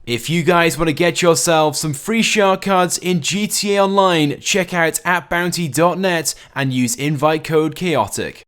If you guys want to get yourself some free shark cards in GTA Online, check out AppBounty.net and use invite code Chaotic.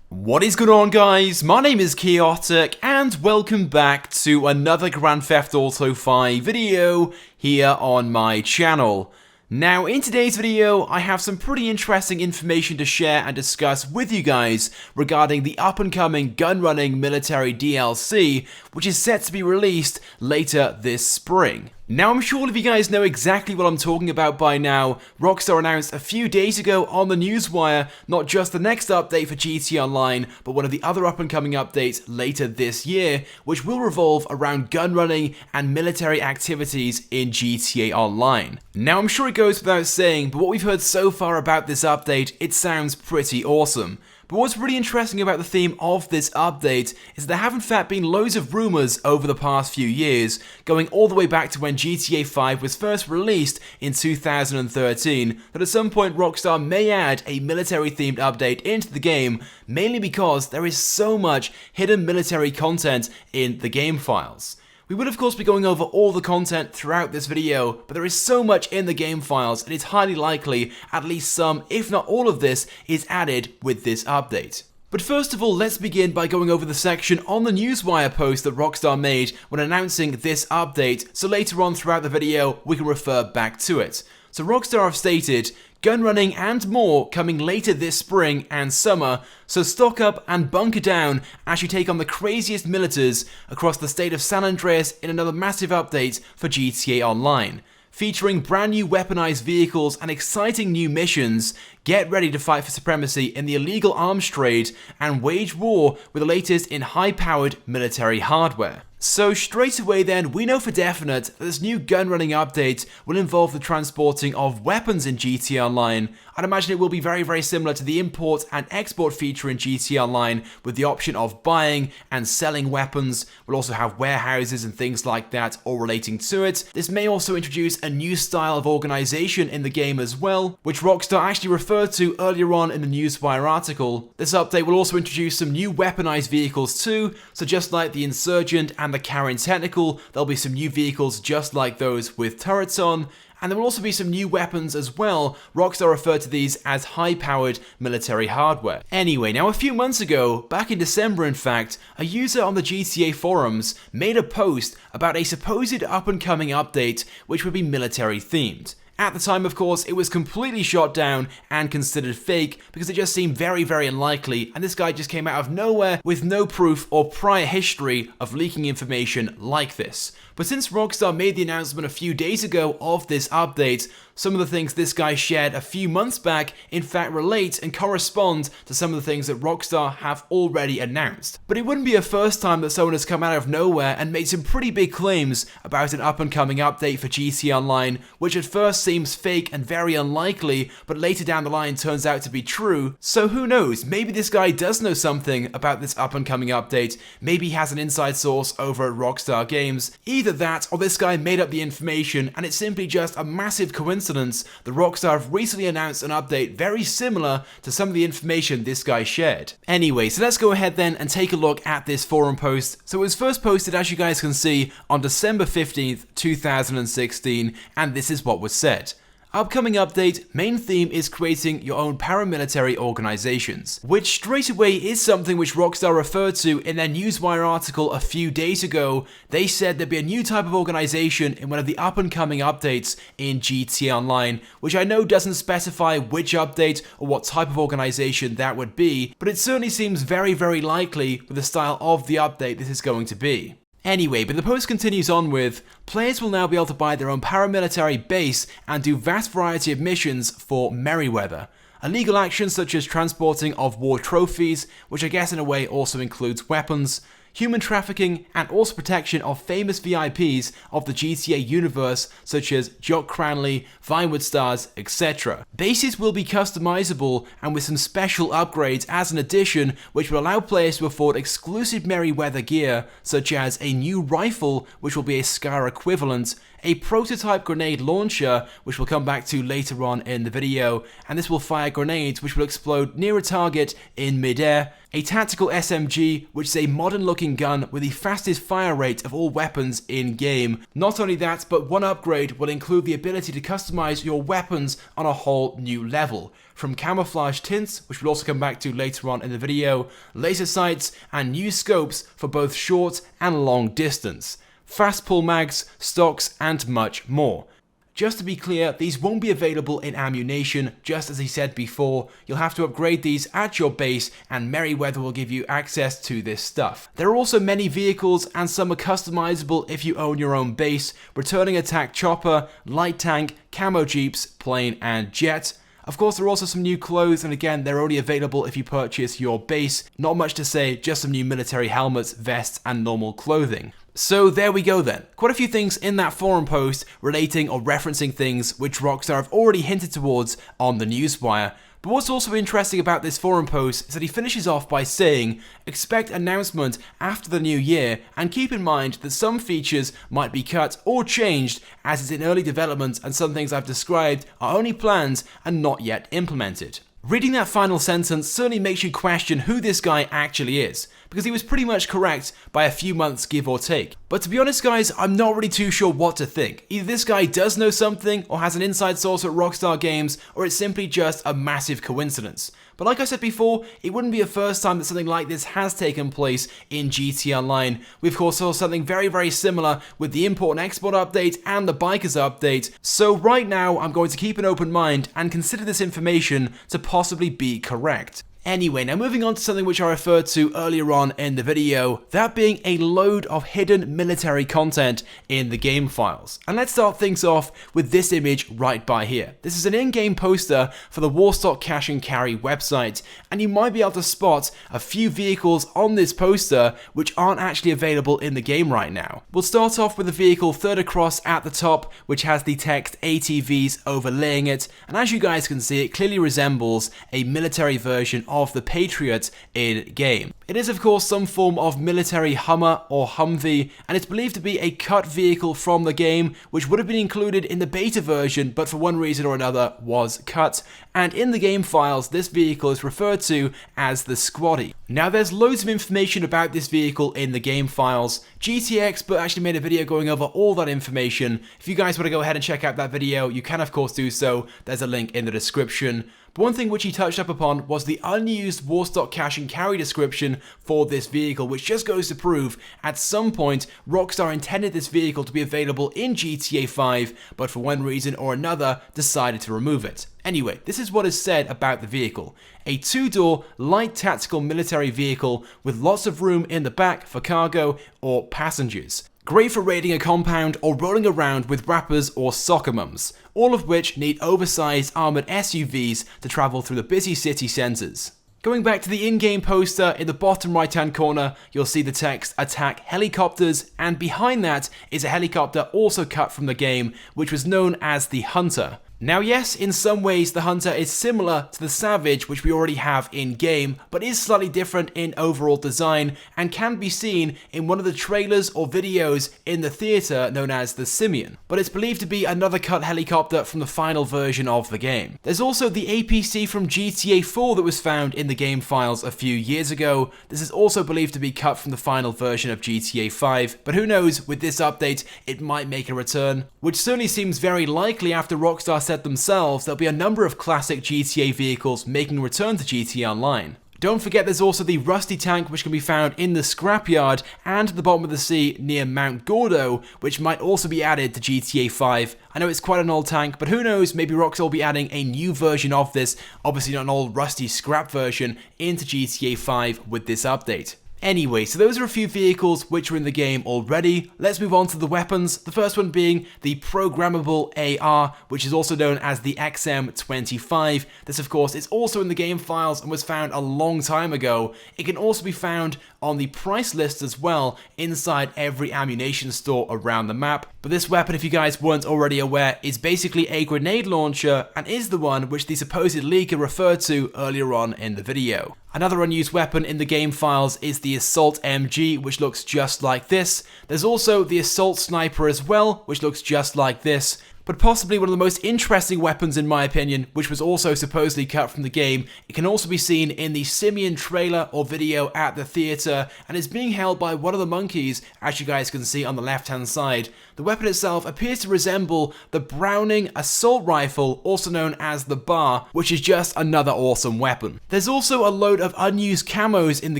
What is going on, guys? My name is Chaotic and welcome back to another Grand Theft Auto 5 video here on my channel. Now, in today's video, I have some pretty interesting information to share and discuss with you guys regarding the up-and-coming Gunrunning military DLC, which is set to be released later this spring. Now, I'm sure all of you guys know exactly what I'm talking about by now. Rockstar announced a few days ago on the newswire not just the next update for GTA Online, but one of the other up-and-coming updates later this year, which will revolve around gunrunning and military activities in GTA Online. Now, I'm sure it goes without saying, but what we've heard so far about this update, it sounds pretty awesome. But what's really interesting about the theme of this update is that there have in fact been loads of rumours over the past few years, going all the way back to when GTA 5 was first released in 2013, that at some point Rockstar may add a military-themed update into the game, mainly because there is so much hidden military content in the game files. We will of course be going over all the content throughout this video, but there is so much in the game files and it's highly likely at least some, if not all of this, is added with this update. But first of all, let's begin by going over the section on the newswire post that Rockstar made when announcing this update, so later on throughout the video we can refer back to it. So Rockstar have stated, gunrunning and more coming later this spring and summer, so stock up and bunker down as you take on the craziest militars across the state of San Andreas in another massive update for GTA Online. Featuring brand new weaponized vehicles and exciting new missions, get ready to fight for supremacy in the illegal arms trade and wage war with the latest in high-powered military hardware. So straight away then, we know for definite that this new gunrunning update will involve the transporting of weapons in GTA Online. I'd imagine it will be very similar to the import and export feature in GTA Online with the option of buying and selling weapons. We'll also have warehouses and things like that all relating to it. This may also introduce a new style of organization in the game as well, which Rockstar actually referred to earlier on in the Newswire article. This update will also introduce some new weaponized vehicles too, so just like the Insurgent and the Karen Technical, there'll be some new vehicles just like those with turrets on, and there will also be some new weapons as well. Rockstar referred to these as high-powered military hardware. Anyway, now a few months ago, back in December in fact, a user on the GTA forums made a post about a supposed up-and-coming update which would be military-themed. At the time, of course, it was completely shot down and considered fake because it just seemed very unlikely, and this guy just came out of nowhere with no proof or prior history of leaking information like this. But since Rockstar made the announcement a few days ago of this update, some of the things this guy shared a few months back in fact relate and correspond to some of the things that Rockstar have already announced. But it wouldn't be a first time that someone has come out of nowhere and made some pretty big claims about an up-and-coming update for GTA Online, which at first seems fake and very unlikely, but later down the line turns out to be true. So who knows, maybe this guy does know something about this up-and-coming update, maybe he has an inside source over at Rockstar Games. Either that, or this guy made up the information and it's simply just a massive coincidence that Rockstar have recently announced an update very similar to some of the information this guy shared. Anyway, so let's go ahead then and take a look at this forum post. So it was first posted, as you guys can see, on December 15th, 2016, and this is what was said. Upcoming update, main theme is creating your own paramilitary organizations, which straight away is something which Rockstar referred to in their Newswire article a few days ago. They said there'd be a new type of organization in one of the up-and-coming updates in GTA Online, which I know doesn't specify which update or what type of organization that would be, but it certainly seems very likely with the style of the update this is going to be. Anyway, but the post continues on with, players will now be able to buy their own paramilitary base and do vast variety of missions for Merryweather. Illegal actions such as transporting of war trophies, which I guess in a way also includes weapons, human trafficking, and also protection of famous VIPs of the GTA universe such as Jock Cranley, Vinewood Stars, etc. Bases will be customizable and with some special upgrades as an addition which will allow players to afford exclusive Merryweather gear such as a new rifle which will be a SCAR equivalent, a prototype grenade launcher, which we'll come back to later on in the video, and this will fire grenades which will explode near a target in midair, a tactical SMG, which is a modern look looking gun with the fastest fire rate of all weapons in game. Not only that, but one upgrade will include the ability to customize your weapons on a whole new level. From camouflage tints, which we'll also come back to later on in the video, laser sights, and new scopes for both short and long distance, fast pull mags, stocks, and much more. Just to be clear, these won't be available in ammunition, just as he said before. You'll have to upgrade these at your base, and Merryweather will give you access to this stuff. There are also many vehicles, and some are customizable if you own your own base: returning attack chopper, light tank, camo jeeps, plane, and jet. Of course, there are also some new clothes, and again, they're only available if you purchase your base. Not much to say, just some new military helmets, vests, and normal clothing. So there we go then. Quite a few things in that forum post relating or referencing things which Rockstar have already hinted towards on the newswire. But what's also interesting about this forum post is that he finishes off by saying, expect announcement after the new year, and keep in mind that some features might be cut or changed as it's in early development, and some things I've described are only plans and not yet implemented. Reading that final sentence certainly makes you question who this guy actually is, because he was pretty much correct by a few months give or take. But to be honest guys, I'm not really too sure what to think. Either this guy does know something, or has an inside source at Rockstar Games, or it's simply just a massive coincidence. But like I said before, it wouldn't be the first time that something like this has taken place in GTA Online. We of course saw something very similar with the import and export update and the bikers update. So right now, I'm going to keep an open mind and consider this information to possibly be correct. Anyway, now moving on to something which I referred to earlier on in the video, that being a load of hidden military content in the game files. And let's start things off with this image right by here. This is an in-game poster for the Warstock Cash and Carry website, and you might be able to spot a few vehicles on this poster which aren't actually available in the game right now. We'll start off with the vehicle third across at the top, which has the text ATVs overlaying it, and as you guys can see, it clearly resembles a military version of the Patriot in-game. It is of course some form of military Hummer or Humvee, and it's believed to be a cut vehicle from the game, which would have been included in the beta version, but for one reason or another was cut. And in the game files, this vehicle is referred to as the Squaddy. Now there's loads of information about this vehicle in the game files. GTA Expert actually made a video going over all that information. If you guys want to go ahead and check out that video, you can of course do so. There's a link in the description. But one thing which he touched up upon was the unused Warstock Cash and Carry description for this vehicle, which just goes to prove at some point Rockstar intended this vehicle to be available in GTA 5, but for one reason or another decided to remove it. Anyway, this is what is said about the vehicle. A two-door, light tactical military vehicle with lots of room in the back for cargo or passengers. Great for raiding a compound or rolling around with rappers or soccer mums, all of which need oversized armored SUVs to travel through the busy city centers. Going back to the in-game poster, in the bottom right-hand corner, you'll see the text "Attack Helicopters," and behind that is a helicopter also cut from the game, which was known as the Hunter. Now yes, in some ways the Hunter is similar to the Savage, which we already have in-game, but is slightly different in overall design and can be seen in one of the trailers or videos in the theater known as the Simeon. But it's believed to be another cut helicopter from the final version of the game. There's also the APC from GTA 4 that was found in the game files a few years ago. This is also believed to be cut from the final version of GTA 5, but who knows, with this update it might make a return, which certainly seems very likely after Rockstar said themselves there'll be a number of classic GTA vehicles making a return to GTA Online. Don't forget there's also the Rusty tank, which can be found in the scrapyard and at the bottom of the sea near Mount Gordo, which might also be added to GTA 5. I know it's quite an old tank, but who knows, maybe Rockstar will be adding a new version of this, obviously not an old rusty scrap version, into GTA 5 with this update. Anyway, so those are a few vehicles which are in the game already. Let's move on to the weapons, the first one being the programmable AR, which is also known as the XM25. This of course is also in the game files and was found a long time ago. It can also be found on the price list as well inside every ammunition store around the map. But this weapon, if you guys weren't already aware, is basically a grenade launcher and is the one which the supposed leaker referred to earlier on in the video. Another unused weapon in the game files is the Assault MG, which looks just like this. There's also the Assault Sniper as well, which looks just like this. But possibly one of the most interesting weapons in my opinion, which was also supposedly cut from the game, it can also be seen in the Simian trailer or video at the theater, and is being held by one of the monkeys, as you guys can see on the left hand side. The weapon itself appears to resemble the Browning assault rifle, also known as the Bar, which is just another awesome weapon. There's also a load of unused camos in the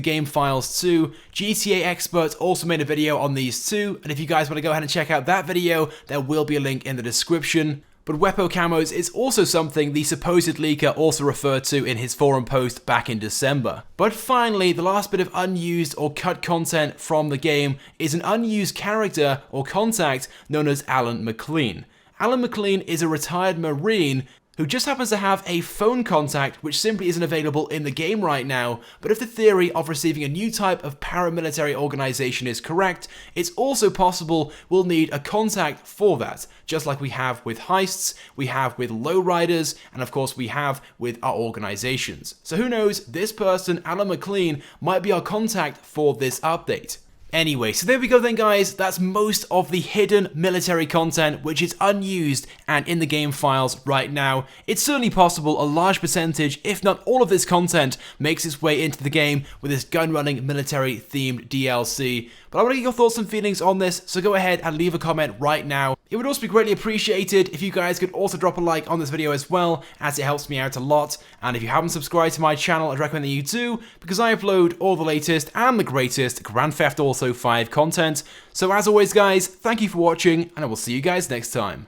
game files too. GTA Expert also made a video on these too, and if you guys want to go ahead and check out that video, there will be a link in the description. But Wepo camos is also something the supposed leaker also referred to in his forum post back in December. But finally, the last bit of unused or cut content from the game is an unused character or contact known as Alan Mclean. Alan Mclean is a retired Marine who just happens to have a phone contact which simply isn't available in the game right now, but if the theory of receiving a new type of paramilitary organization is correct, it's also possible we'll need a contact for that, just like we have with heists, we have with lowriders, and of course we have with our organizations. So who knows, this person, Alan Mclean, might be our contact for this update. Anyway, so there we go then guys, that's most of the hidden military content which is unused and in the game files right now. It's certainly possible a large percentage, if not all of this content, makes its way into the game with this gunrunning military themed DLC. But I want to get your thoughts and feelings on this, so go ahead and leave a comment right now. It would also be greatly appreciated if you guys could also drop a like on this video as well, as it helps me out a lot. And if you haven't subscribed to my channel, I'd recommend that you do, because I upload all the latest and the greatest Grand Theft Auto 5 content. So as always guys, thank you for watching, and I will see you guys next time.